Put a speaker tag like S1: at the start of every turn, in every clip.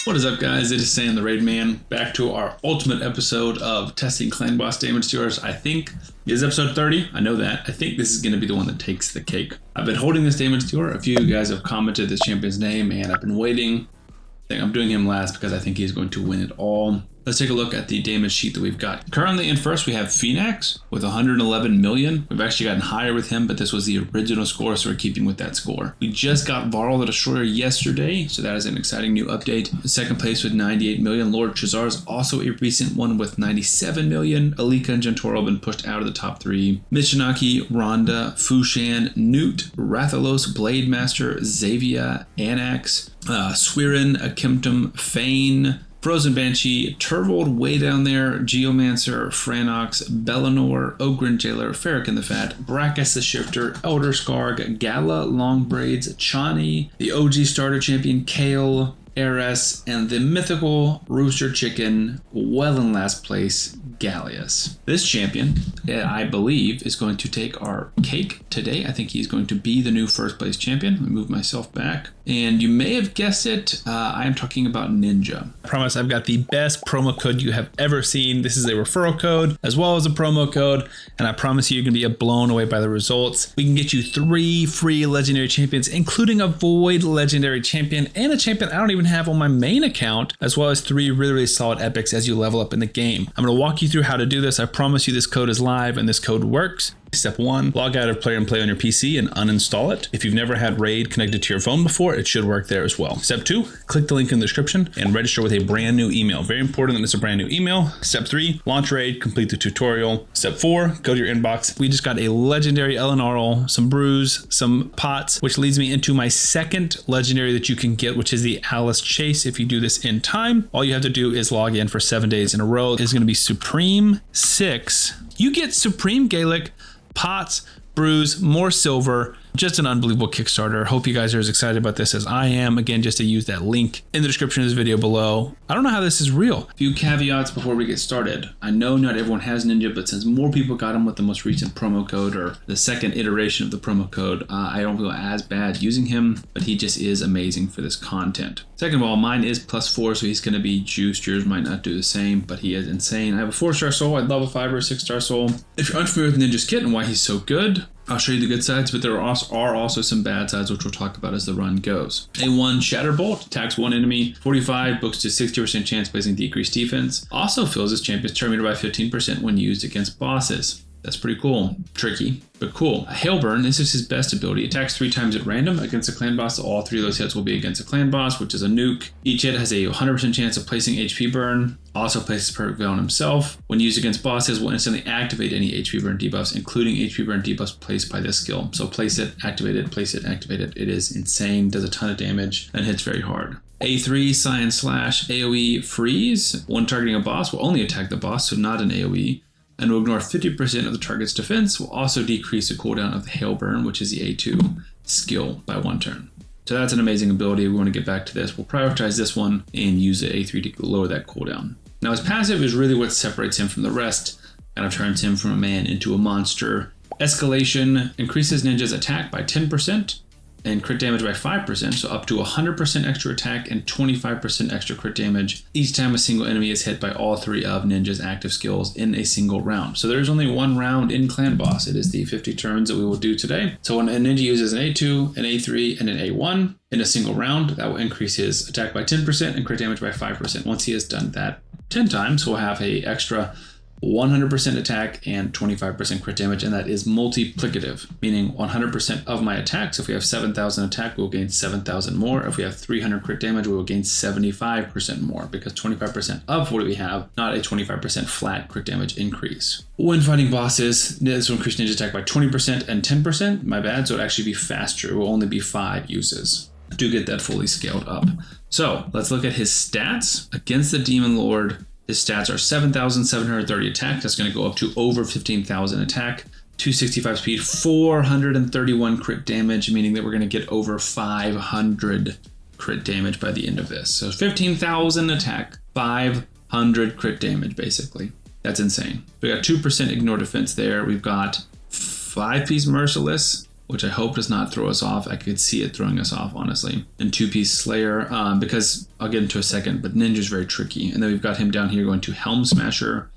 S1: What is up, guys? It is Sam the Raid Man, back to our ultimate episode of testing Clan Boss damage dealers. I think this is episode 30. I know that. I think this is going to be the one that takes the cake. I've been holding this damage dealer. A few of you guys have commented this champion's name, and I've been waiting. I think I'm doing him last because I think he's going to win it all. Let's take a look at the damage sheet that we've got. Currently in first, we have Phoenix with 111 million. We've actually gotten higher with him, but this was the original score, so we're keeping with that score. We just got Varl the Destroyer yesterday, so that is an exciting new update. Second place with 98 million. Lord Chazar is also a recent one with 97 million. Alika and Gentoro have been pushed out of the top three. Michinaki, Rhonda, Fushan, Newt, Rathalos, Blade Master, Xavier, Anax, Swirin, Akimtum, Fane, Frozen Banshee, Turvold way down there, Geomancer, Franox, Bellinor, Ogren Jailer, Farrakhan the Fat, Brackus the Shifter, Elder Skarg, Gala, Long Braids, Chani, the OG starter champion, Kale, Eris, and the mythical Rooster Chicken, well in last place, Gallius. This champion, I believe, is going to take our cake today. I think he's going to be the new first place champion. Let me move myself back. And you may have guessed it, I am talking about Ninja. I promise I've got the best promo code you have ever seen. This is a referral code as well as a promo code, and I promise you, you're going to be blown away by the results. We can get you 3 free legendary champions, including a Void legendary champion and a champion I don't even have on my main account, as well as 3 really solid epics as you level up in the game. I'm going to walk you through how to do this. I promise you this code is live and this code works. Step 1, log out of Play and Play on your PC and uninstall it. If you've never had Raid connected to your phone before, it should work there as well. Step 2, click the link in the description and register with a brand new email. Very important that it's a brand new email. Step 3, launch Raid, complete the tutorial. Step 4, go to your inbox. We just got a legendary Elenarl, some brews, some pots, which leads me into my second legendary that you can get, which is the Alice Chase. If you do this in time, all you have to do is log in for 7 days in a row. It's going to be Supreme 6. You get Supreme Gaelic, pots, brews, more silver. Just an unbelievable Kickstarter. Hope you guys are as excited about this as I am. Again, just to use that link in the description of this video below. I don't know how this is real. A few caveats before we get started. I know not everyone has Ninja, but since more people got him with the most recent promo code or the second iteration of the promo code, I don't feel as bad using him, but he just is amazing for this content. Second of all, mine is +4, so he's going to be juiced. Yours might not do the same, but he is insane. I have a 4-star soul. I'd love a 5 or a 6-star soul. If you're unfamiliar with Ninja's kit and why he's so good, I'll show you the good sides, but there are also some bad sides, which we'll talk about as the run goes. A1 Shatterbolt attacks one enemy, 45, books to 60% chance placing decreased defense. Also fills his champion's turn meter by 15% when used against bosses. That's pretty cool. Tricky, but cool. A Hailburn, this is his best ability. Attacks 3 times at random against a clan boss. So all 3 of those hits will be against a clan boss, which is a nuke. Each hit has a 100% chance of placing HP burn. Also places Perfect Veil on himself. When used against bosses, will instantly activate any HP burn debuffs, including HP burn debuffs placed by this skill. So place it, activate it, place it, activate it. It is insane, does a ton of damage, and hits very hard. A3 Science Slash AoE Freeze. When targeting a boss, will only attack the boss, so not an AoE. And will ignore 50% of the target's defense, will also decrease the cooldown of the Hailburn, which is the A2 skill, by 1 turn. So that's an amazing ability. We want to get back to this. We'll prioritize this one and use the A3 to lower that cooldown. Now his passive is really what separates him from the rest, kind of turns him from a man into a monster. Escalation increases Ninja's attack by 10%. And crit damage by 5%, so up to 100% extra attack and 25% extra crit damage each time a single enemy is hit by all 3 of Ninja's active skills in a single round. So there's only 1 round in Clan Boss. It is the 50 turns that we will do today. So when a Ninja uses an A2, an A3, and an A1 in a single round, that will increase his attack by 10% and crit damage by 5%. Once he has done that 10 times, he'll have an extra 100% attack and 25% crit damage, and that is multiplicative, meaning 100% of my attack. So if we have 7,000 attack, we'll gain 7,000 more. If we have 300 crit damage, we will gain 75% more, because 25% of what we have, not a 25% flat crit damage increase. When fighting bosses, this will increase Ninja attack by 20% and 10%. My bad, so it'll actually be faster. It will only be 5 uses. Do get that fully scaled up. So let's look at his stats against the Demon Lord. His stats are 7,730 attack. That's going to go up to over 15,000 attack. 265 speed, 431 crit damage, meaning that we're going to get over 500 crit damage by the end of this. So 15,000 attack, 500 crit damage, basically. That's insane. We got 2% ignore defense there. We've got 5-piece Merciless which I hope does not throw us off. I could see it throwing us off, honestly. And two-piece Slayer, because I'll get into a second, but Ninja's very tricky. And then we've got him down here going to Helm Smasher.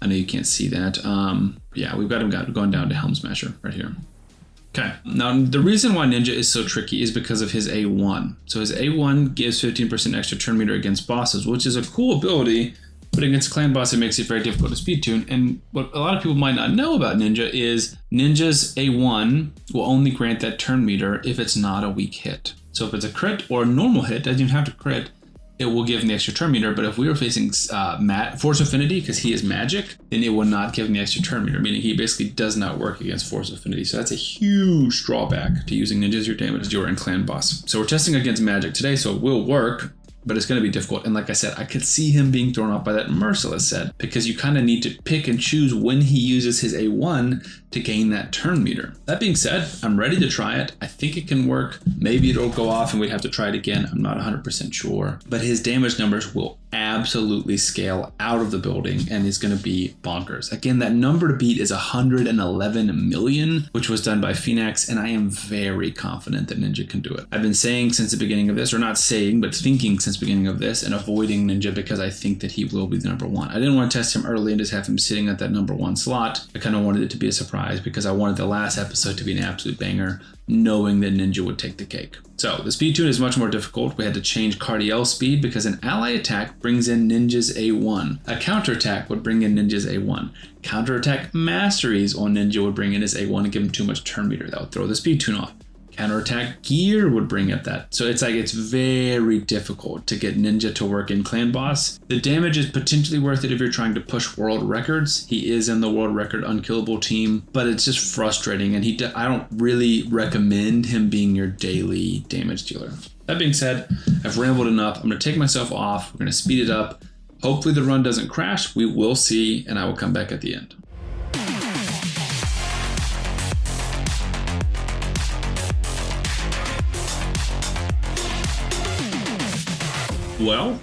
S1: I know you can't see that. Yeah, we've got him going down to Helm Smasher right here. Okay, now the reason why Ninja is so tricky is because of his A1. So his A1 gives 15% extra turn meter against bosses, which is a cool ability, but against clan boss, it makes it very difficult to speed tune. And what a lot of people might not know about Ninja is Ninja's A1 will only grant that turn meter if it's not a weak hit. So if it's a crit or a normal hit, doesn't even have to crit, it will give him the extra turn meter. But if we were facing Force Affinity, because he is magic, then it will not give him the extra turn meter, meaning he basically does not work against Force Affinity. So that's a huge drawback to using Ninja as your damage dealer and clan boss. So we're testing against magic today, so it will work, but it's going to be difficult. And like I said, I could see him being thrown off by that Merciless set, because you kind of need to pick and choose when he uses his A1 to gain that turn meter. That being said, I'm ready to try it. I think it can work. Maybe it'll go off and we'd have to try it again. I'm not 100% sure, but his damage numbers will absolutely scale out of the building and is going to be bonkers. Again, that number to beat is 111 million, which was done by Phoenix, and I am very confident that Ninja can do it. I've been saying since the beginning of this, or not saying, but thinking since the beginning of this, and avoiding Ninja because I think that he will be the number one. I didn't want to test him early and just have him sitting at that number one slot. I kind of wanted it to be a surprise because I wanted the last episode to be an absolute banger, knowing that Ninja would take the cake. So the speed tune is much more difficult. We had to change Cardiel's speed because an ally attack brings in Ninja's A1. A counterattack would bring in Ninja's A1. Counterattack masteries on Ninja would bring in his A1 and give him too much turn meter. That would throw the speed tune off. Counterattack gear would bring up that. So it's very difficult to get Ninja to work in clan boss. The damage is potentially worth it if you're trying to push world records. He is in the world record unkillable team, but it's just frustrating, and I don't really recommend him being your daily damage dealer. That being said, I've rambled enough. I'm going to take myself off. We're going to speed it up. Hopefully the run doesn't crash. We will see, and I will come back at the end. Well,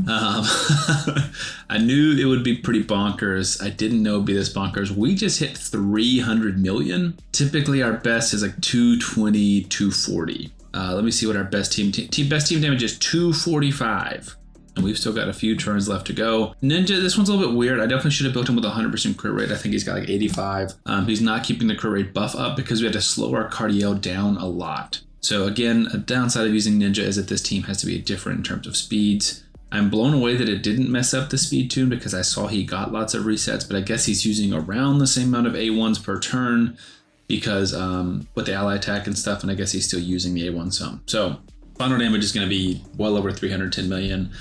S1: I knew it would be pretty bonkers. I didn't know it'd be this bonkers. We just hit 300 million. Typically our best is like 220, 240. Let me see what our best team damage is. 245. And we've still got a few turns left to go. Ninja, this one's a little bit weird. I definitely should have built him with 100% crit rate. I think he's got like 85. He's not keeping the crit rate buff up because we had to slow our cardio down a lot. So again, a downside of using Ninja is that this team has to be different in terms of speeds. I'm blown away that it didn't mess up the speed tune because I saw he got lots of resets, but I guess he's using around the same amount of A1s per turn because with the ally attack and stuff, and I guess he's still using the A1 some. So final damage is going to be well over 310 million.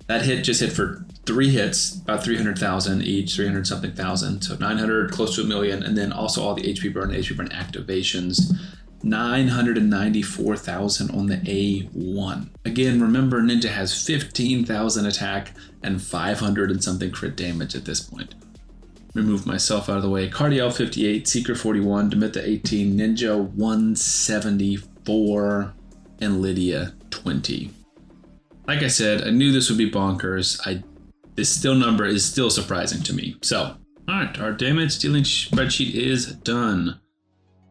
S1: That hit just hit for 3 hits, about 300,000 each, 300 something thousand. So 900, close to a million, and then also all the HP burn activations. 994,000 on the A1. Again, remember Ninja has 15,000 attack and 500 and something crit damage at this point. Remove myself out of the way. Cardiel 58, Seeker 41, Demitha 18, Ninja 174, and Lydia 20. Like I said, I knew this would be bonkers. This number is still surprising to me. So, all right, our damage dealing spreadsheet is done.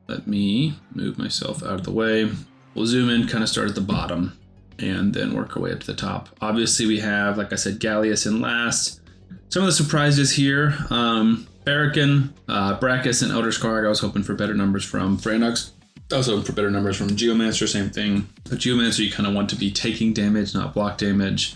S1: Let me move myself out of the way. We'll zoom in, kind of start at the bottom, and then work our way up to the top. Obviously, we have, like I said, Gallius in last. Some of the surprises here, Farrakhan, Brachus, and Elder Scarg. I was hoping for better numbers from Franux. I was hoping for better numbers from Geomancer, same thing. But Geomancer, you kind of want to be taking damage, not block damage.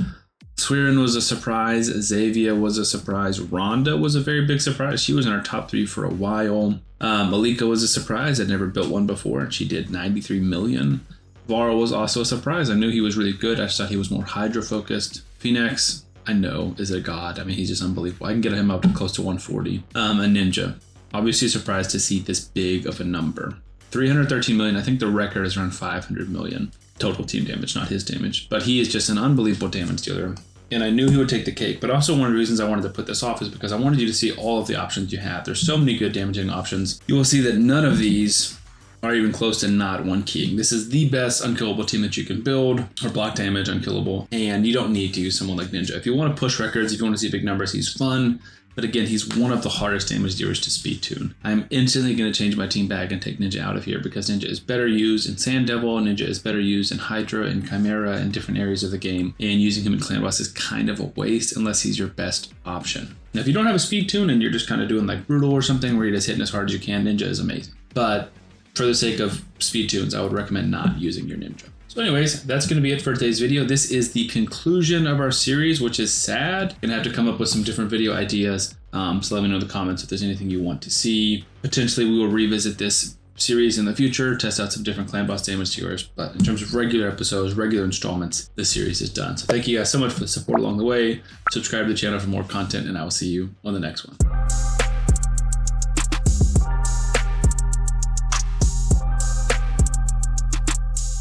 S1: Swearin was a surprise. Xavier was a surprise. Rhonda was a very big surprise. She was in our top 3 for a while. Malika was a surprise. I'd never built one before, and she did 93 million. Varl was also a surprise. I knew he was really good. I just thought he was more Hydra focused. Phoenix, I know, is a god. I mean, he's just unbelievable. I can get him up to close to 140. A Ninja, obviously surprised to see this big of a number. 313 million. I think the record is around 500 million. Total team damage, not his damage. But he is just an unbelievable damage dealer. And I knew he would take the cake. But also one of the reasons I wanted to put this off is because I wanted you to see all of the options you have. There's so many good damaging options. You will see that none of these are even close to not one keying. This is the best unkillable team that you can build, or block damage unkillable. And you don't need to use someone like Ninja. If you want to push records, if you want to see big numbers, he's fun. But again, he's one of the hardest damage dealers to speed tune. I'm instantly going to change my team bag and take Ninja out of here because Ninja is better used in Sand Devil, Ninja is better used in Hydra and Chimera and different areas of the game, and using him in Clan Boss is kind of a waste unless he's your best option. Now, if you don't have a speed tune and you're just kind of doing like Brutal or something where you're just hitting as hard as you can, Ninja is amazing. But for the sake of speed tunes, I would recommend not using your Ninja. So anyways, that's going to be it for today's video. This is the conclusion of our series, which is sad. Gonna have to come up with some different video ideas. So let me know in the comments if there's anything you want to see. Potentially we will revisit this series in the future, test out some different Clan Boss damage dealers. But in terms of regular episodes, regular installments, this series is done. So thank you guys so much for the support along the way. Subscribe to the channel for more content, and I will see you on the next one.